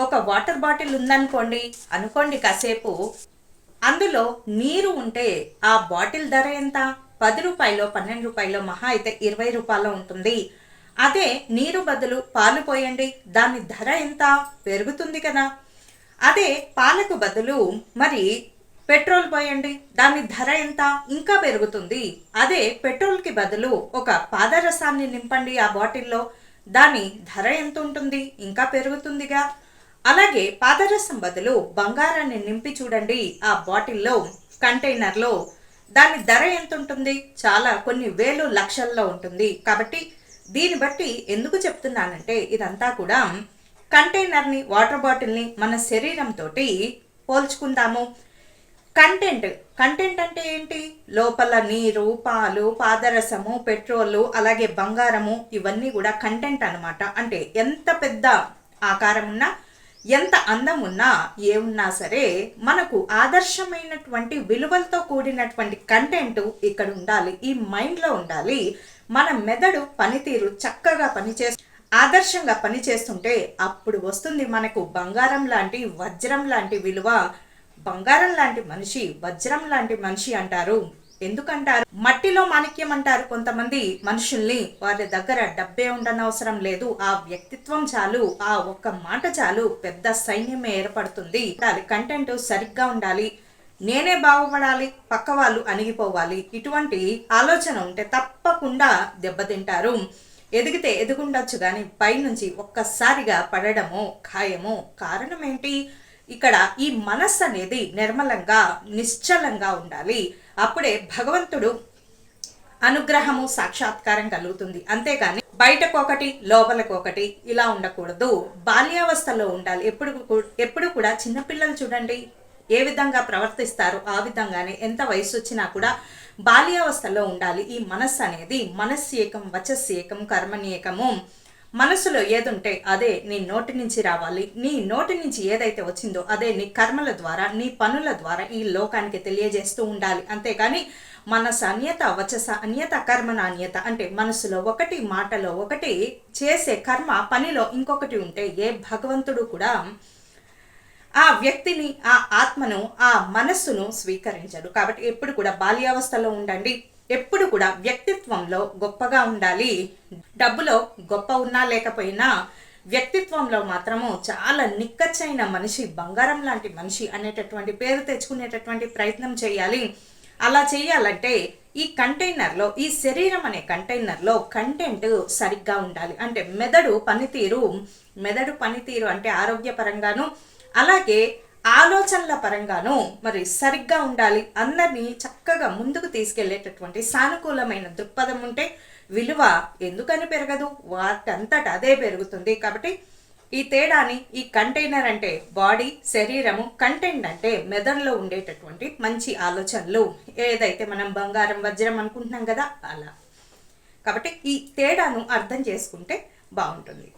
ఒక water bottle ఉందనుకోండి, అనుకోండి కాసేపు, అందులో నీరు ఉంటే ఆ బాటిల్ ధర ఎంత? 10 రూపాయలు, 12 రూపాయలు, మహా అయితే 20 రూపాయలు ఉంటుంది. అదే నీరు బదులు పాలు పోయండి, దాని ధర ఎంత? పెరుగుతుంది కదా. అదే పాలకు బదులు మరి పెట్రోల్ పోయండి, దాని ధర ఎంత? ఇంకా పెరుగుతుంది. అదే పెట్రోల్కి బదులు ఒక పాదరసాన్ని నింపండి ఆ బాటిల్లో, దాని ధర ఎంత ఉంటుంది? ఇంకా పెరుగుతుందిగా. అలాగే పాదరసం బదులు బంగారాన్ని నింపి చూడండి ఆ బాటిల్లో, కంటైనర్లో, దాని ధర ఎంత ఉంటుంది? చాలా కొన్ని వేలు లక్షల్లో ఉంటుంది. కాబట్టి దీన్ని బట్టి ఎందుకు చెప్తున్నానంటే, ఇదంతా కూడా కంటైనర్ని, వాటర్ బాటిల్ని మన శరీరంతో పోల్చుకుందాము. కంటెంట్ అంటే ఏంటి? లోపల నీరు, పాలు, పాదరసము, పెట్రోలు, అలాగే బంగారము, ఇవన్నీ కూడా కంటెంట్ అనమాట. అంటే ఎంత పెద్ద ఆకారం ఉన్నా, ఎంత అందం ఉన్నా, ఏమున్నా సరే మనకు ఆదర్శమైనటువంటి విలువలతో కూడినటువంటి కంటెంట్ ఇక్కడ ఉండాలి, ఈ మైండ్లో ఉండాలి. మన మెదడు పనితీరు చక్కగా ఆదర్శంగా పనిచేస్తుంటే అప్పుడు వస్తుంది మనకు బంగారం లాంటి, వజ్రం లాంటి విలువ. బంగారం లాంటి మనిషి, వజ్రం లాంటి మనిషి అంటారు. ఎందుకంటారు? మట్టిలో మాణిక్యం అంటారు కొంతమంది మనుషుల్ని. వారి దగ్గర డబ్బే ఉండనవసరం లేదు, ఆ వ్యక్తిత్వం చాలు, ఆ ఒక్క మాట చాలు, పెద్ద సైన్యమే ఏర్పడుతుంది. కంటెంట్ సరిగ్గా ఉండాలి, నేనే బాగుపడాలి, పక్క వాళ్ళు అణిగిపోవాలి, ఇటువంటి ఆలోచన ఉంటే తప్పకుండా దెబ్బతింటారు. ఎదిగితే ఎదుగుండొచ్చు కానీ పైనుంచి ఒక్కసారిగా పడడము ఖాయము. కారణం ఏంటి? ఇక్కడ ఈ మనస్సు అనేది నిర్మలంగా, నిశ్చలంగా ఉండాలి. అప్పుడే భగవంతుడు అనుగ్రహము, సాక్షాత్కారం కలుగుతుంది. అంతేగాని బయటకు ఒకటి, లోపలకు ఒకటి ఇలా ఉండకూడదు. బాల్యావస్థలో ఉండాలి. ఎప్పుడు కూడా చిన్నపిల్లలు చూడండి ఏ విధంగా ప్రవర్తిస్తారో ఆ విధంగానే ఎంత వయసు వచ్చినా కూడా బాల్యావస్థలో ఉండాలి. ఈ మనస్సు అనేది మనస్సేకం వచస్సేకం కర్మణ్యేకము. మనసులో ఏదుంటే అదే నీ నోటి నుంచి రావాలి. నీ నోటి నుంచి ఏదైతే వచ్చిందో అదే నీ కర్మల ద్వారా, నీ పనుల ద్వారా ఈ లోకానికి తెలియజేస్తూ ఉండాలి. అంతేకాని మనసు అన్యత, వచస అన్యత, కర్మ నాణ్యత. అంటే మనసులో ఒకటి, మాటలో ఒకటి, చేసే కర్మ పనిలో ఇంకొకటి ఉంటే ఏ భగవంతుడు కూడా ఆ వ్యక్తిని, ఆ ఆత్మను, ఆ మనస్సును స్వీకరించడు. కాబట్టి ఎప్పుడు కూడా బాల్యావస్థలో ఉండండి. ఎప్పుడు కూడా వ్యక్తిత్వంలో గొప్పగా ఉండాలి. డబ్బులో గొప్ప ఉన్నా లేకపోయినా వ్యక్తిత్వంలో మాత్రము చాలా నిక్కచ్చైన మనిషి, బంగారం లాంటి మనిషి అనేటటువంటి పేరు తెచ్చుకునేటటువంటి ప్రయత్నం చేయాలి. అలా చేయాలంటే ఈ కంటైనర్లో, ఈ శరీరం అనే కంటైనర్లో కంటెంట్ సరిగ్గా ఉండాలి. అంటే మెదడు పనితీరు అంటే ఆరోగ్యపరంగాను, అలాగే ఆలోచనల పరంగాను మరి సరిగ్గా ఉండాలి. అందరినీ చక్కగా ముందుకు తీసుకెళ్లేటటువంటి సానుకూలమైన దృక్పథం ఉంటే విలువ ఎందుకని పెరగదు? వాటంతట అదే పెరుగుతుంది. కాబట్టి ఈ తేడాని, ఈ కంటైనర్ అంటే బాడీ, శరీరము, కంటెంట్ అంటే మెదడులో ఉండేటటువంటి మంచి ఆలోచనలు, ఏదైతే మనం బంగారం, వజ్రం అనుకుంటున్నాం కదా అలా. కాబట్టి ఈ తేడాను అర్థం చేసుకుంటే బాగుంటుంది.